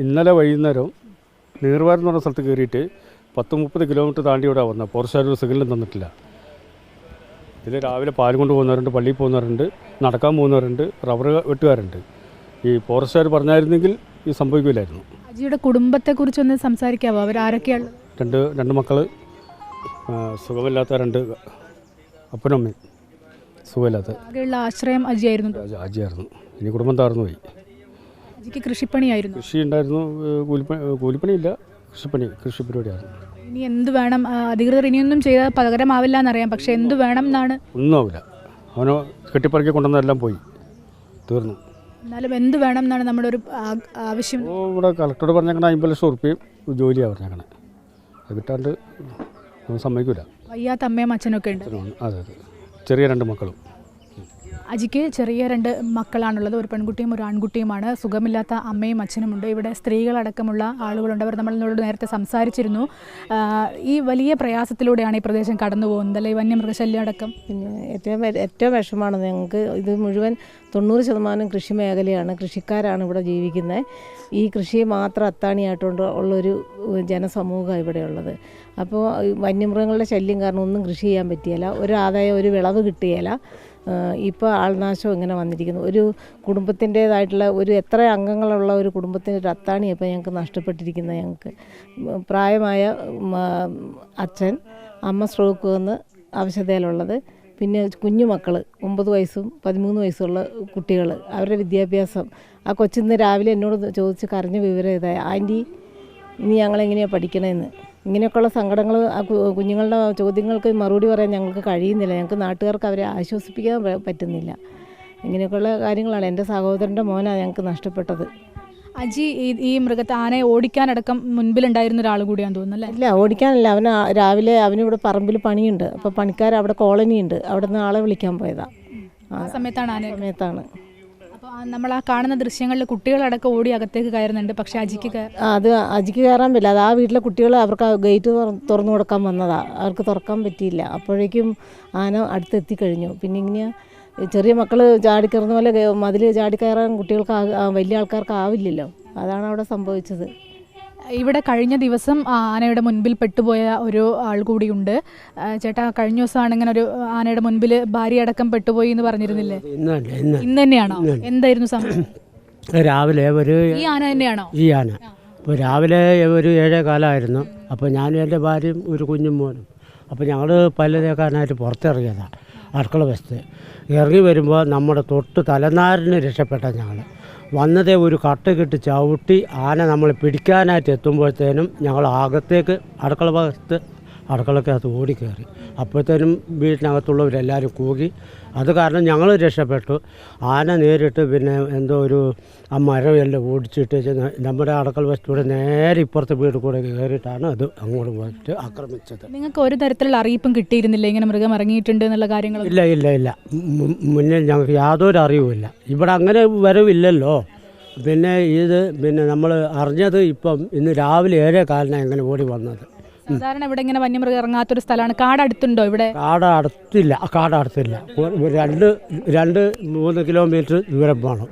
ഇന്നലെ വൈകുന്നേരം നീർവാരം എന്ന് പറഞ്ഞ സ്ഥലത്ത് കയറിയിട്ട് 10-30 കിലോമീറ്റർ താണ്ടി ഇവിടെ വന്നത്. ഫോറസ്റ്റുകാർ ഒരു സിഗ്നലും തന്നിട്ടില്ല. ഇതിൽ രാവിലെ പാൽ കൊണ്ട് പോകുന്നവരുണ്ട്, പള്ളിയിൽ പോകുന്നവരുണ്ട്, നടക്കാൻ പോകുന്നവരുണ്ട്, റബ്ബർ വെട്ടുകാരുണ്ട്. ഈ ഫോറസ്റ്റുകാർ പറഞ്ഞായിരുന്നെങ്കിൽ ഇത് സംഭവിക്കില്ലായിരുന്നു. അജിയുടെ കുടുംബത്തെക്കുറിച്ചൊന്ന് സംസാരിക്കാവോ? അവരാരൊക്കെയാണ്? രണ്ട് മക്കൾ, സുഖമില്ലാത്ത 2 അപ്പനും അമ്മയും സുഖമില്ലാത്ത. ആകെയുള്ള ആശ്രയം അജിയായിരുന്നു. അജിയായിരുന്നു. ഇനി കുടുംബം താർന്നു പോയി. അജിക്ക് കൃഷിപ്പണിയായിരുന്നു. കൃഷി ഉണ്ടായിരുന്നു, കൂലിപ്പണിയില്ല, കൃഷി പരിപാടിയായിരുന്നു. ഇനി എന്ത് വേണം? അധികൃതർ ഇനിയൊന്നും ചെയ്താൽ പകരമാവില്ല എന്നറിയാം, പക്ഷെ എന്ത് വേണം എന്നാണ്? ഒന്നും ആവില്ല. അവനോ കെട്ടിപ്പറക്കി കൊണ്ടുവന്നെല്ലാം പോയി, തീർന്നു. എന്നാലും എന്ത് വേണം എന്നാണ് നമ്മുടെ ഒരു ആവശ്യം? ഇവിടെ കളക്ടറോട് പറഞ്ഞേക്കണ 50 ലക്ഷം ഉറുപ്പിയും ജോലിയാണ് പറഞ്ഞേക്കണേ. അത് കിട്ടാണ്ട് സമ്മതിക്കില്ല. വയ്യാത്ത അമ്മയും അച്ഛനൊക്കെ ഉണ്ട്. അതെ, ചെറിയ 2 മക്കളും. അജിക്ക് ചെറിയ 2 മക്കളാണുള്ളത്. ഒരു പെൺകുട്ടിയും ഒരു ആൺകുട്ടിയുമാണ്. സുഖമില്ലാത്ത അമ്മയും അച്ഛനുമുണ്ട്. ഇവിടെ സ്ത്രീകളടക്കമുള്ള ആളുകളുണ്ട്. അവർ നമ്മളോട് നേരത്തെ സംസാരിച്ചിരുന്നു. ഈ വലിയ പ്രയാസത്തിലൂടെയാണ് ഈ പ്രദേശം കടന്നു പോകുന്നത് അല്ലെ? വന്യമൃഗശല്യം അടക്കം. പിന്നെ ഏറ്റവും വിഷമമാണ് ഞങ്ങൾക്ക്. ഇത് മുഴുവൻ 90% കൃഷി മേഖലയാണ്. കൃഷിക്കാരാണ് ഇവിടെ ജീവിക്കുന്നത്. ഈ കൃഷി മാത്രം അത്താണിയായിട്ടുകൊണ്ട് ഉള്ളൊരു ജനസമൂഹം ഇവിടെയുള്ളത്. അപ്പോൾ വന്യമൃഗങ്ങളുടെ ശല്യം കാരണം ഒന്നും കൃഷി ചെയ്യാൻ പറ്റിയില്ല. ഒരു ആദായം, ഒരു വിളവ് കിട്ടുകയില്ല. ഇപ്പോൾ ആൾനാശം ഇങ്ങനെ വന്നിരിക്കുന്നു. ഒരു കുടുംബത്തിൻ്റേതായിട്ടുള്ള എത്ര അംഗങ്ങളുള്ള ഒരു കുടുംബത്തിൻ്റെ ഒരു അത്താണി ഇപ്പോൾ ഞങ്ങൾക്ക് നഷ്ടപ്പെട്ടിരിക്കുന്നത്. ഞങ്ങൾക്ക് പ്രായമായ അച്ഛൻ, അമ്മ സ്ട്രോക്ക് വന്ന് അവശതയിലുള്ളത്, പിന്നെ കുഞ്ഞു മക്കൾ 9 വയസ്സും 13 വയസ്സുള്ള കുട്ടികൾ, അവരുടെ വിദ്യാഭ്യാസം. ആ കൊച്ചിന്ന് രാവിലെ എന്നോട് ചോദിച്ച് കരഞ്ഞ വിവരം ഇതായി, ആൻറ്റി ഇനി ഞങ്ങളെങ്ങനെയാണ് പഠിക്കണമെന്ന്. ഇങ്ങനെയൊക്കെയുള്ള സങ്കടങ്ങൾ, ആ കുഞ്ഞുങ്ങളുടെ ചോദ്യങ്ങൾക്ക് മറുപടി പറയാൻ ഞങ്ങൾക്ക് കഴിയുന്നില്ല. ഞങ്ങൾക്ക് നാട്ടുകാർക്ക് അവരെ ആശ്വസിപ്പിക്കാൻ പറ്റുന്നില്ല. ഇങ്ങനെയൊക്കെയുള്ള കാര്യങ്ങളാണ്. എൻ്റെ സഹോദരൻ്റെ മോനാണ് ഞങ്ങൾക്ക് നഷ്ടപ്പെട്ടത്. അജി ഈ മൃഗത്തെ, ആനയെ ഓടിക്കാനടക്കം മുൻപിലുണ്ടായിരുന്ന ഒരാൾ കൂടിയാന്ന് തോന്നുന്നല്ലേ? ഇല്ല, ഓടിക്കാനല്ല. രാവിലെ അവനിവിടെ പറമ്പിൽ പണിയുണ്ട്. അപ്പോൾ പണിക്കാർ അവിടെ കോളനി ഉണ്ട്, അവിടെ നിന്ന് ആളെ വിളിക്കാൻ പോയതാണ്. ആ സമയത്താണ്. അപ്പോൾ നമ്മൾ ആ കാണുന്ന ദൃശ്യങ്ങളിൽ കുട്ടികളടക്കം ഓടി അകത്തേക്ക് കയറുന്നുണ്ട്. പക്ഷെ അജിക്ക് കയറാൻ പറ്റില്ല. അത് ആ വീട്ടിലെ കുട്ടികൾ അവർക്ക് ഗേറ്റ് തുറന്നു കൊടുക്കാൻ വന്നതാണ്. അവർക്ക് തുറക്കാൻ പറ്റിയില്ല. അപ്പോഴേക്കും ആന അടുത്തെത്തിക്കഴിഞ്ഞു. പിന്നെ ഇങ്ങനെ ചെറിയ മക്കൾ ചാടിക്കയറുന്ന പോലെ മതിൽ ചാടിക്കയറാൻ കുട്ടികൾക്ക് വലിയ ആൾക്കാർക്ക് ആവില്ലല്ലോ. അതാണ് അവിടെ സംഭവിച്ചത്. ഇവിടെ കഴിഞ്ഞ ദിവസം ആനയുടെ മുൻപിൽ പെട്ടുപോയ ഒരു ആൾ കൂടിയുണ്ട്. ചേട്ടാ, കഴിഞ്ഞ ദിവസമാണ് ഇങ്ങനെ ഒരു ആനയുടെ മുൻപിൽ ഭാര്യ അടക്കം പെട്ടുപോയി എന്ന് പറഞ്ഞിരുന്നില്ലേ? ഇന്ന് തന്നെയാണോ? എന്തായിരുന്നു സംഭവം? രാവിലെ ഈ ആന തന്നെയാണോ? ഈ ആന ഇപ്പോൾ രാവിലെ ഒരു 7:15. അപ്പോൾ ഞാനും എൻ്റെ ഭാര്യയും ഒരു കുഞ്ഞും മോനും, അപ്പോൾ ഞങ്ങൾ പല്ല് തേക്കാനായിട്ട് പുറത്തിറങ്ങിയതാണ്. അടുക്കള വശത്ത് ഇറങ്ങി വരുമ്പോൾ നമ്മുടെ തൊട്ട് തലനാരിന് രക്ഷപ്പെട്ട ഞങ്ങൾ വന്നതേ ഒരു കട്ടക്കിട്ട് ചവിട്ടി ആന നമ്മൾ പിടിക്കാനായിട്ട് എത്തുമ്പോഴത്തേനും ഞങ്ങൾ അകത്തേക്ക് അടുക്കളക്കകത്ത് ഓടിക്കയറി. അപ്പോഴത്തേനും വീട്ടിനകത്തുള്ളവരെല്ലാവരും കൂകി. അത് കാരണം ഞങ്ങൾ രക്ഷപ്പെട്ടു. ആന നേരിട്ട് പിന്നെ എന്തോ ആ മരമെല്ലാം ഓടിച്ചിട്ട് നമ്മുടെ അടുക്കള വശത്തൂടെ നേരെ ഇപ്പുറത്തെ വീട് കൂടെ കയറിയിട്ടാണ് അത് അങ്ങോട്ട് പോയിട്ട് ആക്രമിച്ചത്. നിങ്ങൾക്ക് ഒരു തരത്തിലുള്ള അറിയിപ്പും കിട്ടിയിരുന്നില്ല ഇങ്ങനെ മൃഗം ഇറങ്ങിയിട്ടുണ്ട് എന്നുള്ള കാര്യങ്ങൾ? ഇല്ല. മുന്നേ ഞങ്ങൾക്ക് യാതൊരു അറിവുമില്ല. ഇവിടെ അങ്ങനെ വരവില്ലല്ലോ. പിന്നെ നമ്മൾ അറിഞ്ഞത് ഇന്ന് രാവിലെ 7:15 എങ്ങനെ ഓടി വന്നത്. സാധാരണ ഇവിടെ ഇങ്ങനെ വന്യമൃഗം ഇറങ്ങാത്തൊരു സ്ഥലമാണ്. കാടടുത്തുണ്ടോ ഇവിടെ? കാടടുത്തില്ല. 2-3 കിലോമീറ്റർ ദൂരം പോകണം.